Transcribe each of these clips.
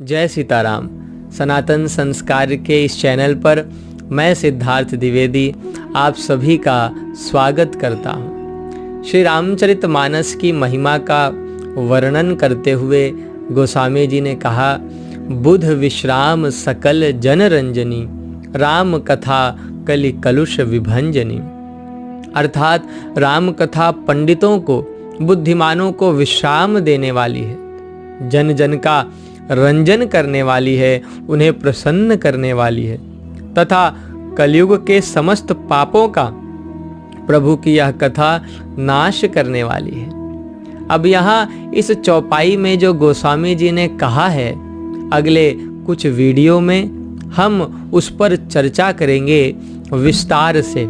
जय सीताराम। सनातन संस्कार के इस चैनल पर मैं सिद्धार्थ द्विवेदी आप सभी का स्वागत करता हूँ। श्री रामचरितमानस की महिमा का वर्णन करते हुए गोस्वामी जी ने कहा, बुध विश्राम सकल जन रंजनी, राम कथा कलि कलुष विभंजनी। अर्थात राम कथा पंडितों को, बुद्धिमानों को विश्राम देने वाली है, जन जन का रंजन करने वाली है, उन्हें प्रसन्न करने वाली है तथा कलयुग के समस्त पापों का प्रभु की यह कथा नाश करने वाली है। अब यहाँ इस चौपाई में जो गोस्वामी जी ने कहा है, अगले कुछ वीडियो में हम उस पर चर्चा करेंगे विस्तार से।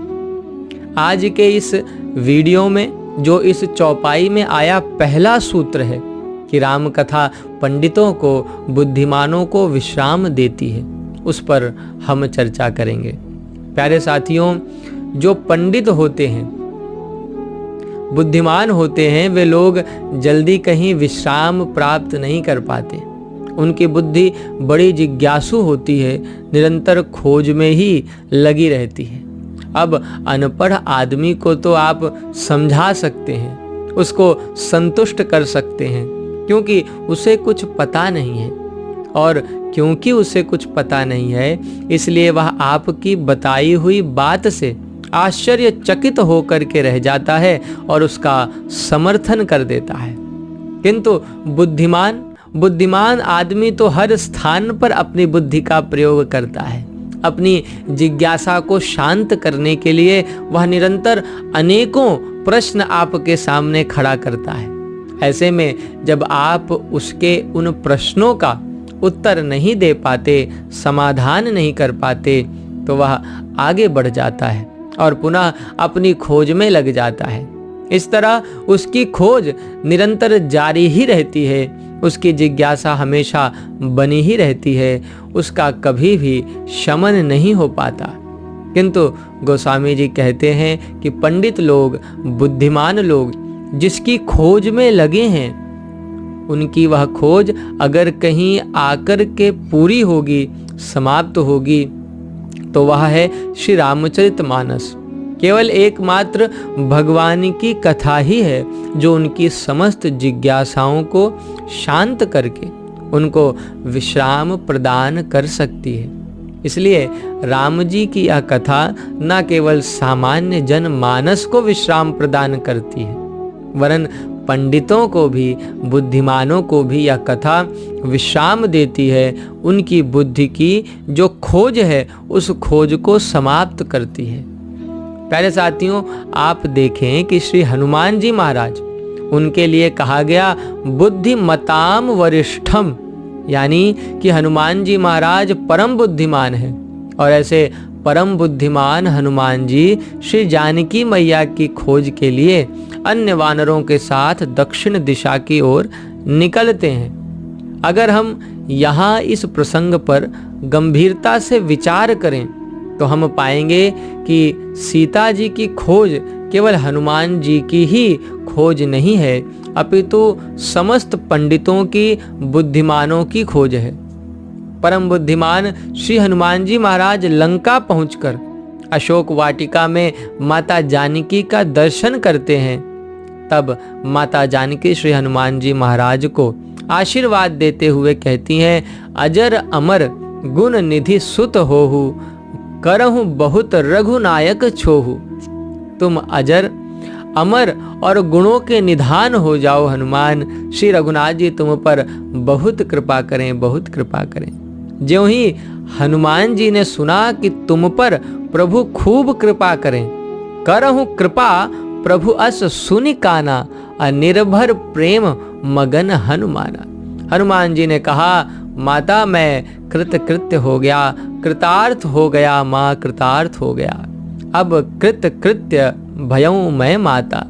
आज के इस वीडियो में जो इस चौपाई में आया पहला सूत्र है कि राम कथा पंडितों को, बुद्धिमानों को विश्राम देती है, उस पर हम चर्चा करेंगे। प्यारे साथियों, जो पंडित होते हैं, बुद्धिमान होते हैं, वे लोग जल्दी कहीं विश्राम प्राप्त नहीं कर पाते। उनकी बुद्धि बड़ी जिज्ञासु होती है, निरंतर खोज में ही लगी रहती है। अब अनपढ़ आदमी को तो आप समझा सकते हैं, उसको संतुष्ट कर सकते हैं, क्योंकि उसे कुछ पता नहीं है, और क्योंकि उसे कुछ पता नहीं है इसलिए वह आपकी बताई हुई बात से आश्चर्यचकित होकर के रह जाता है और उसका समर्थन कर देता है। किंतु बुद्धिमान आदमी तो हर स्थान पर अपनी बुद्धि का प्रयोग करता है। अपनी जिज्ञासा को शांत करने के लिए वह निरंतर अनेकों प्रश्न आपके सामने खड़ा करता है। ऐसे में जब आप उसके उन प्रश्नों का उत्तर नहीं दे पाते, समाधान नहीं कर पाते, तो वह आगे बढ़ जाता है और पुनः अपनी खोज में लग जाता है। इस तरह उसकी खोज निरंतर जारी ही रहती है, उसकी जिज्ञासा हमेशा बनी ही रहती है, उसका कभी भी शमन नहीं हो पाता। किंतु गोस्वामी जी कहते हैं कि पंडित लोग, बुद्धिमान लोग जिसकी खोज में लगे हैं, उनकी वह खोज अगर कहीं आकर के पूरी होगी, समाप्त होगी, तो वह है श्री रामचरितमानस। केवल एकमात्र भगवान की कथा ही है जो उनकी समस्त जिज्ञासाओं को शांत करके उनको विश्राम प्रदान कर सकती है। इसलिए राम जी की यह कथा न केवल सामान्य जन मानस को विश्राम प्रदान करती है, वरन पंडितों को भी, बुद्धिमानों को भी यह कथा विश्राम देती है। उनकी बुद्धि की जो खोज है, उस खोज को समाप्त करती है। प्यारे साथियों, आप देखें कि श्री हनुमान जी महाराज, उनके लिए कहा गया बुद्धिमताम वरिष्ठम, यानी कि हनुमान जी महाराज परम बुद्धिमान हैं। और ऐसे परम बुद्धिमान हनुमान जी श्री जानकी मैया की खोज के लिए अन्य वानरों के साथ दक्षिण दिशा की ओर निकलते हैं। अगर हम यहाँ इस प्रसंग पर गंभीरता से विचार करें तो हम पाएंगे कि सीता जी की खोज केवल हनुमान जी की ही खोज नहीं है, अपितु समस्त पंडितों की, बुद्धिमानों की खोज है। परम बुद्धिमान श्री हनुमान जी महाराज लंका पहुंचकर अशोक वाटिका में माता जानकी का दर्शन करते हैं। तब माता जानकी श्री हनुमान जी महाराज को आशीर्वाद देते हुए कहती हैं, अजर अमर गुण निधि सुत होहु, करहु बहुत रघुनायक छोहु। तुम अजर, अमर और गुणों के निधान हो जाओ हनुमान, श्री रघुनाथ जी तुम पर बहुत कृपा करें, बहुत कृपा करें। ज्यों ही हनुमान जी ने सुना कि तुम पर प्रभु खूब कृपा करें, करहु कृपा प्रभु अस सुनि काना, अनिर्भर प्रेम मगन हनुमाना। हनुमान जी ने कहा, माता मैं कृतकृत्य हो गया, कृतार्थ हो गया, माँ कृतार्थ हो गया, अब कृतकृत्य भयऊं मैं माता।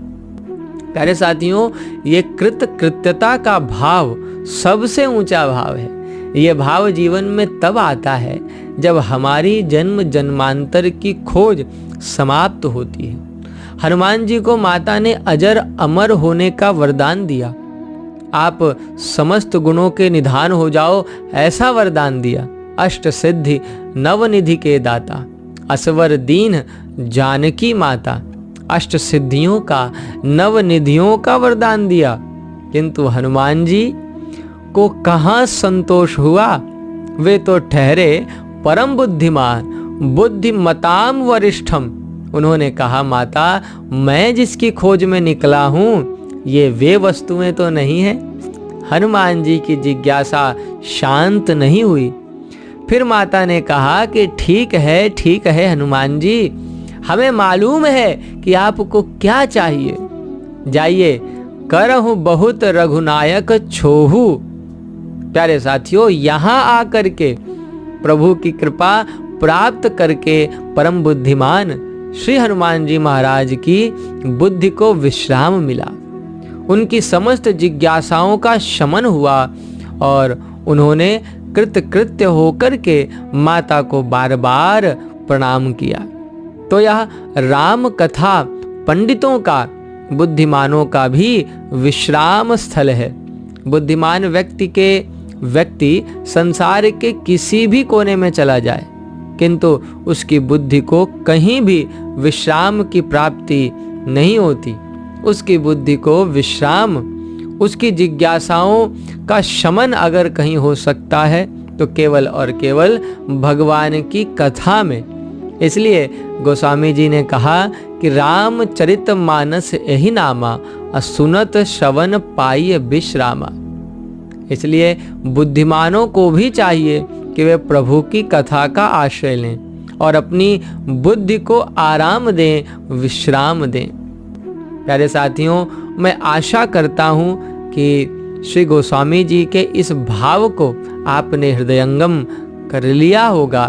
प्यारे साथियों, ये कृतकृत्यता का भाव सबसे ऊंचा भाव है। ये भाव जीवन में तब आता है जब हमारी जन्म जन्मांतर की खोज समाप्त होती है। हनुमान जी को माता ने अजर अमर होने का वरदान दिया। आप समस्त गुणों के निधान हो जाओ, ऐसा वरदान दिया। अष्ट सिद्धि नवनिधि के दाता, असवर दीन जानकी माता। अष्ट सिद्धियों का, नवनिधियों का वरदान दिया, किंतु हनुमान जी को कहाँ संतोष हुआ। वे तो ठहरे परम बुद्धिमान, बुद्धिमताम वरिष्ठम। उन्होंने कहा, माता मैं जिसकी खोज में निकला हूँ ये वे वस्तुएं तो नहीं है। हनुमान जी की जिज्ञासा शांत नहीं हुई। फिर माता ने कहा कि ठीक है हनुमान जी, हमें मालूम है कि आपको क्या चाहिए। जाइए, करहु बहुत रघुनायक छोहू। प्यारे साथियों, यहाँ आकर के प्रभु की कृपा प्राप्त करके परम बुद्धिमान श्री हनुमान जी महाराज की बुद्धि को विश्राम मिला। उनकी समस्त जिज्ञासाओं का शमन हुआ और उन्होंने कृतकृत्य होकर के माता को बार बार प्रणाम किया। तो यह राम कथा पंडितों का, बुद्धिमानों का भी विश्राम स्थल है। बुद्धिमान व्यक्ति संसार के किसी भी कोने में चला जाए, किंतु उसकी बुद्धि को कहीं भी विश्राम की प्राप्ति नहीं होती। उसकी बुद्धि को विश्राम, उसकी जिज्ञासाओं का शमन अगर कहीं हो सकता है तो केवल और केवल भगवान की कथा में। इसलिए गोस्वामी जी ने कहा कि रामचरित मानस यही नामा, सुनत श्रवण पाई विश्रामा। इसलिए बुद्धिमानों को भी चाहिए कि वे प्रभु की कथा का आश्रय लें और अपनी बुद्धि को आराम दें, विश्राम दें। प्यारे साथियों, मैं आशा करता हूँ कि श्री गोस्वामी जी के इस भाव को आपने हृदयंगम कर लिया होगा।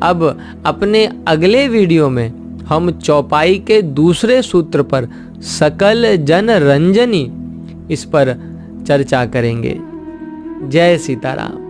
अब अपने अगले वीडियो में हम चौपाई के दूसरे सूत्र पर, सकल जन रंजनी, इस पर चर्चा करेंगे। जय सीताराम।